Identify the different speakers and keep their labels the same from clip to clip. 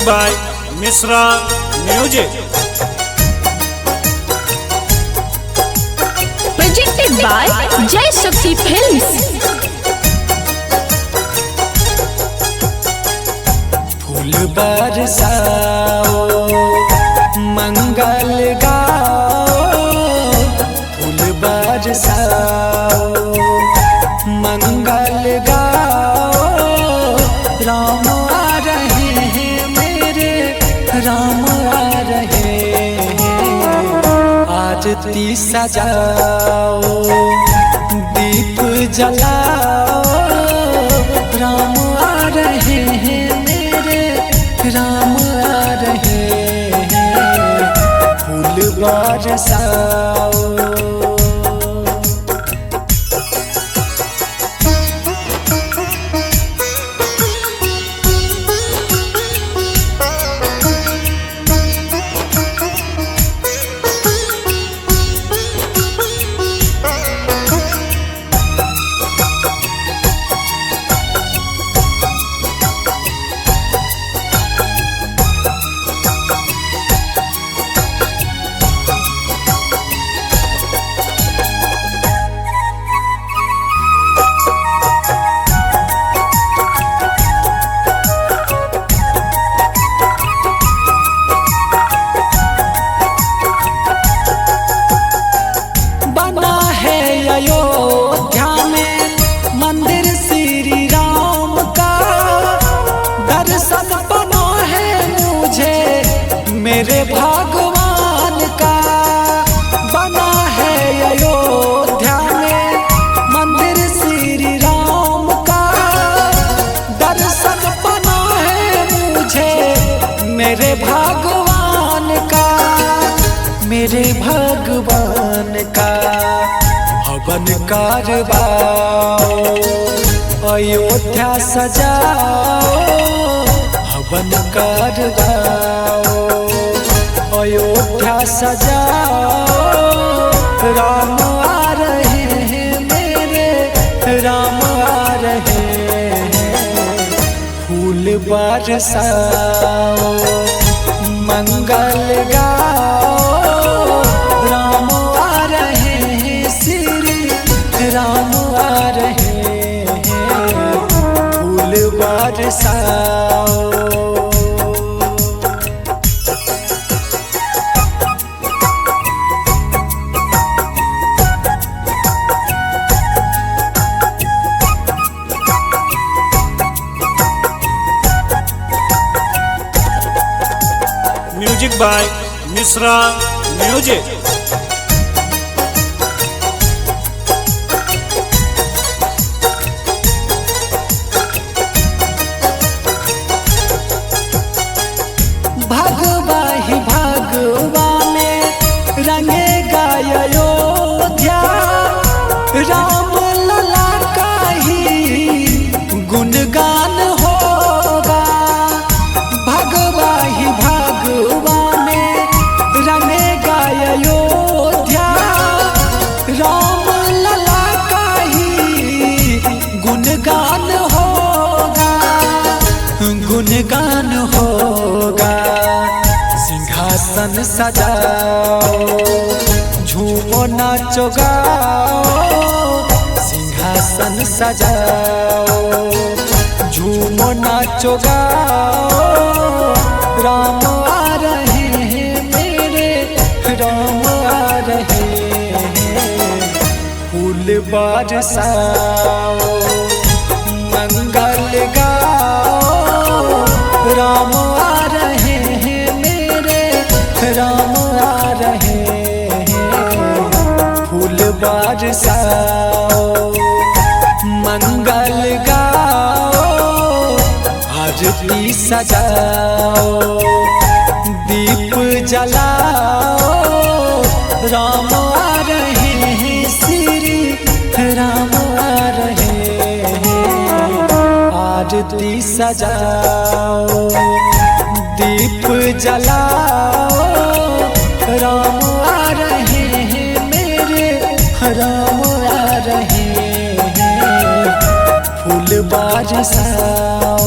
Speaker 1: by Misra Music.
Speaker 2: Presented by Jai Shakti Films.
Speaker 3: फूल बरसाओ मंगल गाओ, फूल बरसाओ मंगल गाओ। राम आ रहे हैं मेरे, राम आ रहे हैं। आरती सजाओ दीप जलाओ, राम आ रहे हैं मेरे, राम आ रहे हैं। फूल बरसाओ। अयोध्या में मंदिर श्री राम का, दर्शन बना है मुझे मेरे भगवान का। बना है अयोध्या में मंदिर श्री राम का, दर्शन बना है मुझे मेरे भगवान का, मेरे भगवान का। हवन करवाओ अयोध्या सजाओ, हवन करवाओ अयोध्या सजाओ। राम आ रहे हैं मेरे, राम आ रहे हैं। फूल बरसाओ मंगल गाओ, राम आ रहे हैं श्री राम आ रहे हैं। फूल बरसाओ।
Speaker 1: Music by Misra Music.
Speaker 3: भगवा ही भगवा में रंगेगा अयोध्या, राम लला का ही गुणगान होगा। भगवा ही भगवा में रंगेगा अयोध्या, राम लला का ही गुणगान होगा, गुणगान होगा। सिंहासन सजाओ झूमो नाचो गाओ, सिंहासन सजाओ झूमो नाचो गाओ। राम आ रहे हैं मेरे, राम आ रहे हैं। फूल बरसाओ मंगल गाओ, राम आ रहे हैं मेरे, राम आ रहे हैं। फूल बरसाओ मंगल गाओ, आरती सजाओ दीप जलाओ। राम आ रहे हैं श्री राम आ रहे हैं। आरती सजाओ दीप जलाओ, राम आ रहे हैं मेरे, राम आ रहे हैं। फूल बरसाओ।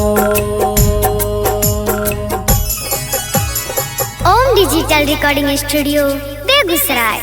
Speaker 4: Digital recording studio Begusarai.